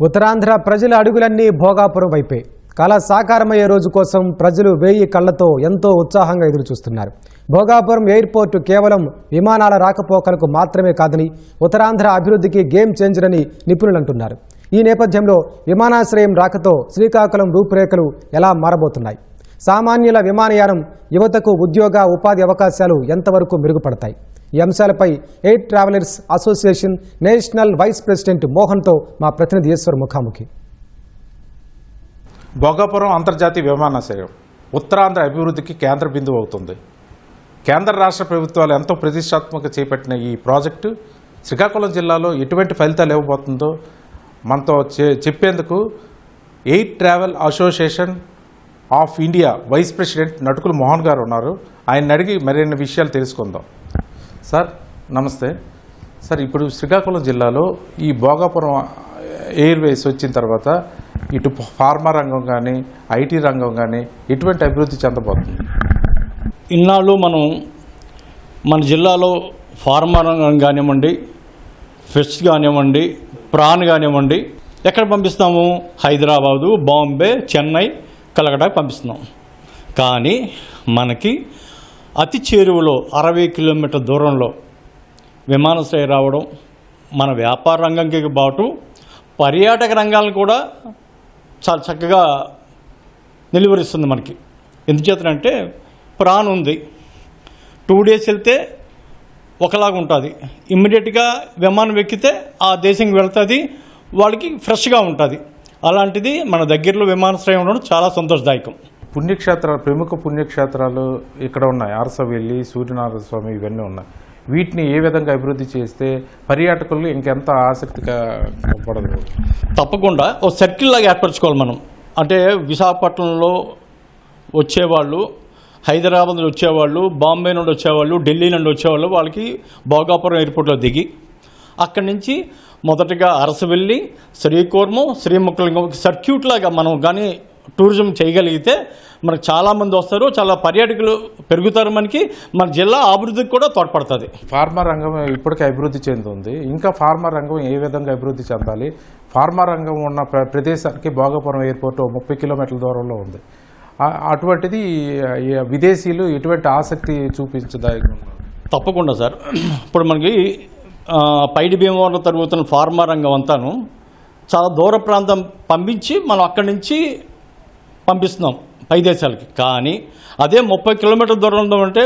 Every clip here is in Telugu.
ఉత్తరాంధ్ర ప్రజల అడుగులన్నీ భోగాపురం వైపే. కళ సాకారమయ్యే రోజు కోసం ప్రజలు 1000 కళ్లతో ఎంతో ఉత్సాహంగా ఎదురుచూస్తున్నారు. భోగాపురం ఎయిర్పోర్టు కేవలం విమానాల రాకపోకలకు మాత్రమే కాదని ఉత్తరాంధ్ర అభివృద్ధికి గేమ్ చేంజర్ అని నిపుణులు అంటున్నారు. ఈ నేపథ్యంలో విమానాశ్రయం రాకతో శ్రీకాకుళం రూపురేఖలు ఎలా మారబోతున్నాయి? సామాన్యుల విమానయానం యువతకు ఉద్యోగ ఉపాధి అవకాశాలు ఎంతవరకు మెరుగుపడతాయి? ఈ అంశాలపై air travellers association national vice president మోహన్తో మా ప్రతినిధి ఈశ్వర్ ముఖాముఖి. భోగాపురం అంతర్జాతీయ విమానాశ్రయం ఉత్తరాంధ్ర అభివృద్ధికి కేంద్ర బిందువు అవుతుంది. కేంద్ర రాష్ట్ర ప్రభుత్వాలు ఎంతో ప్రతిష్టాత్మకంగా చేపట్టిన ఈ ప్రాజెక్టు శ్రీకాకుళం జిల్లాలో ఎటువంటి ఫలితాలు ఇవ్వబోతుందో మనతో చెప్పేందుకు air travel association of India vice president Natukula Mohan గారు ఉన్నారు. ఆయన అడిగి మరిన్ని విషయాలు తెలుసుకుందాం. సార్ నమస్తే. సార్, ఇప్పుడు శ్రీకాకుళం జిల్లాలో ఈ భోగాపురం ఎయిర్వేస్ వచ్చిన తర్వాత ఇటు ఫార్మా రంగం కానీ ఐటీ రంగం కానీ ఎటువంటి అభివృద్ధి చెందబోతుంది? ఇన్నాళ్ళు మన జిల్లాలో ఫార్మా రంగం కానివ్వండి, ఫిష్ కానివ్వండి, ప్రాన్ కానివ్వండి, ఎక్కడ పంపిస్తాము? హైదరాబాదు, బాంబే, చెన్నై, కలకటాకు పంపిస్తున్నాం. కానీ మనకి అతి చేరువలో 60 కిలోమీటర్ల దూరంలో విమానాశ్రయం రావడం మన వ్యాపార రంగంకి పాటు పర్యాటక రంగాలను కూడా చాలా చక్కగా నిలువరిస్తుంది మనకి. ఎందుచేతనంటే ప్రాన్ ఉంది, 2 డేస్ వెళ్తే ఒకలాగా ఉంటుంది, ఇమ్మీడియట్గా విమానం ఎక్కితే ఆ దేశంకి వెళ్తుంది, వాళ్ళకి ఫ్రెష్గా ఉంటుంది. అలాంటిది మన దగ్గరలో విమానాశ్రయం ఉండడం చాలా సంతోషదాయకం. పుణ్యక్షేత్రాలు, ప్రముఖ పుణ్యక్షేత్రాలు ఇక్కడ ఉన్నాయి. అరసవెల్లి, సూర్యనారాయణ స్వామి, ఇవన్నీ ఉన్నాయి. వీటిని ఏ విధంగా అభివృద్ధి చేస్తే పర్యాటకులు ఇంకెంత ఆసక్తిగా పడదు? తప్పకుండా ఒక సర్కిల్ లాగా ఏర్పరచుకోవాలి మనం. అంటే విశాఖపట్నంలో వచ్చేవాళ్ళు, హైదరాబాద్ వచ్చేవాళ్ళు, బాంబే నుండి వచ్చేవాళ్ళు, ఢిల్లీ నుండి వచ్చేవాళ్ళు, వాళ్ళకి భోగాపురం ఎయిర్పోర్ట్లో దిగి అక్కడి నుంచి మొదటగా అరసవెల్లి, శ్రీకూర్మం, శ్రీముఖలింగం సర్క్యూట్ లాగా మనం కానీ టూరిజం చేయగలిగితే మనకు చాలామంది వస్తారు, చాలా పర్యాటకులు పెరుగుతారు, మన జిల్లా అభివృద్ధికి కూడా తోడ్పడుతుంది. ఫార్మా రంగం ఇప్పటికే అభివృద్ధి చెందుతుంది. ఇంకా ఫార్మా రంగం ఏ విధంగా అభివృద్ధి చెందాలి? ఫార్మా రంగం ఉన్న ప్రదేశానికి భోగాపురం ఎయిర్పోర్ట్ 30 కిలోమీటర్ల దూరంలో ఉంది. అటువంటిది విదేశీయులు ఎటువంటి ఆసక్తి చూపించదాయకం? తప్పకుండా సార్. ఇప్పుడు మనకి పైడి భీమవరం తరుగుతున్న ఫార్మా రంగం అంతాను చాలా దూర ప్రాంతం పంపించి మనం అక్కడి నుంచి పంపిస్తున్నాం పై దేశాలకి. కానీ అదే 30 కిలోమీటర్ల దూరంలో ఉంటే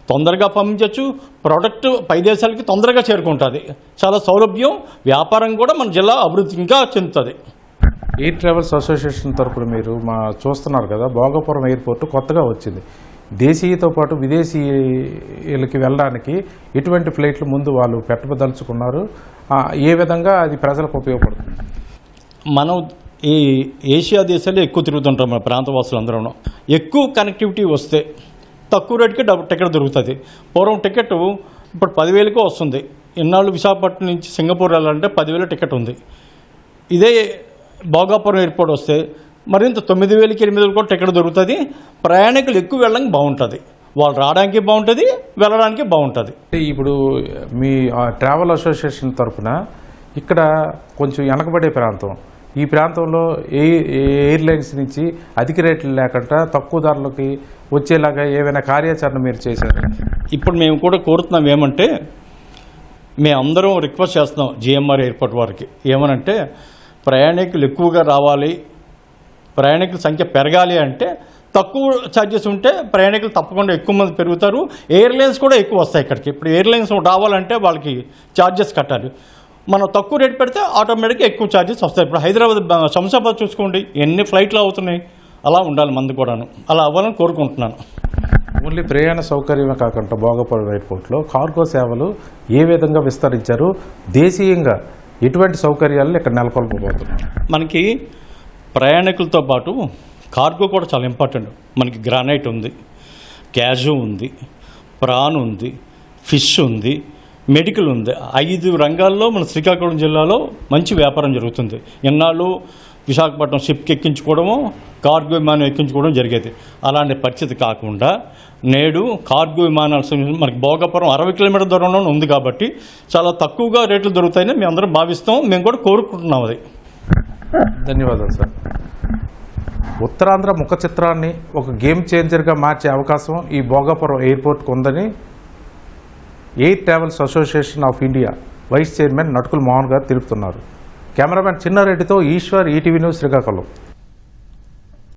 తొందరగా పంపించవచ్చు, ప్రోడక్ట్ పై దేశాలకి తొందరగా చేరుకుంటుంది, చాలా సౌలభ్యం, వ్యాపారం కూడా మన జిల్లా అభివృద్ధి ఇంకా చెందుతుంది. ఎయిర్ ట్రావెల్స్ అసోసియేషన్ తరపున మీరు చూస్తున్నారు కదా, భోగాపురం ఎయిర్పోర్ట్ కొత్తగా వచ్చింది. దేశీయతో పాటు విదేశీయులకి వెళ్ళడానికి ఎటువంటి ఫ్లైట్లు ముందు వాళ్ళు పెట్టదలుచుకున్నారు? ఏ విధంగా అది ప్రజలకు ఉపయోగపడుతుంది? మనం ఈ ఏషియా దేశాల్లో ఎక్కువ తిరుగుతుంటాం. మన ప్రాంతవాసులు అందరూ ఎక్కువ కనెక్టివిటీ వస్తే తక్కువ రేటుకి టికెట్ దొరుకుతుంది. పూర్వం టికెట్ ఇప్పుడు 10,000కు వస్తుంది. ఇన్నాళ్ళు విశాఖపట్నం నుంచి సింగపూర్ వెళ్ళాలంటే 10,000 టికెట్ ఉంది. ఇదే భోగాపురం ఎయిర్పోర్ట్ వస్తే మరింత 9,000కి 8,000 కూడా టికెట్ దొరుకుతుంది. ప్రయాణికులు ఎక్కువ వెళ్ళడానికి బాగుంటుంది, వాళ్ళు రావడానికి బాగుంటుంది, వెళ్ళడానికి బాగుంటుంది. ఇప్పుడు మీ ట్రావెల్ అసోసియేషన్ తరఫున ఇక్కడ కొంచెం వెనకబడే ప్రాంతం, ఈ ప్రాంతంలో ఎయిర్లైన్స్ నుంచి అధిక రేట్లు లేకుండా తక్కువ ధరలకి వచ్చేలాగా ఏమైనా కార్యాచరణ మీరు చేశారు? ఇప్పుడు మేము కూడా కోరుతున్నాం ఏమంటే, మేమందరం రిక్వెస్ట్ చేస్తున్నాం జిఎంఆర్ ఎయిర్పోర్ట్ వారికి ఏమనంటే, ప్రయాణికులు ఎక్కువగా రావాలి, ప్రయాణికుల సంఖ్య పెరగాలి అంటే తక్కువ ఛార్జెస్ ఉంటే ప్రయాణికులు తప్పకుండా ఎక్కువ మంది పెరుగుతారు, ఎయిర్లైన్స్ కూడా ఎక్కువ వస్తాయి ఇక్కడికి. ఇప్పుడు ఎయిర్లైన్స్ రావాలంటే వాళ్ళకి ఛార్జెస్ కట్టాలి. మనం తక్కువ రేట్ పెడితే ఆటోమేటిక్గా ఎక్కువ ఛార్జెస్ వస్తాయి. ఇప్పుడు హైదరాబాద్, శంషాబాద్ చూసుకోండి, ఎన్ని ఫ్లైట్లు అవుతున్నాయి. అలా ఉండాలి మంది కూడాను, అలా అవ్వాలని కోరుకుంటున్నాను. ఓన్లీ ప్రయాణ సౌకర్యమే కాకుండా భోగాపురం ఎయిర్పోర్ట్లో కార్గో సేవలు ఏ విధంగా విస్తరించారు? దేశీయంగా ఎటువంటి సౌకర్యాలను ఇక్కడ నెలకొల్పబోతున్నారు? మనకి ప్రయాణికులతో పాటు కార్గో కూడా చాలా ఇంపార్టెంట్. మనకి గ్రానైట్ ఉంది, క్యాజు ఉంది, ప్రాన్ ఉంది, ఫిష్ ఉంది, మెడికల్ ఉంది. 5 రంగాల్లో మన శ్రీకాకుళం జిల్లాలో మంచి వ్యాపారం జరుగుతుంది. ఎన్నాళ్ళు విశాఖపట్నం షిప్కి ఎక్కించుకోవడము, కార్గో విమానం ఎక్కించుకోవడం జరిగేది. అలాంటి పరిస్థితి కాకుండా నేడు కార్గో విమానాలు మనకి భోగాపురం 60 కిలోమీటర్ల దూరంలో ఉంది కాబట్టి చాలా తక్కువగా రేట్లు దొరుకుతాయని మేము అందరం భావిస్తాం, మేము కూడా కోరుకుంటున్నాం. అది ధన్యవాదాలు సార్. ఉత్తరాంధ్ర ముఖ చిత్రాన్ని ఒక గేమ్ చేంజర్గా మార్చే అవకాశం ఈ భోగాపురం ఎయిర్పోర్ట్కు ఉందని air travels association of India vice chairman Natukula Mohan garu తెలుపుతున్నారు. కెమెరామెన్ చిన్నారెడ్డితో ఈశ్వర్, ఈటీవీ న్యూస్, శ్రీకాకుళం.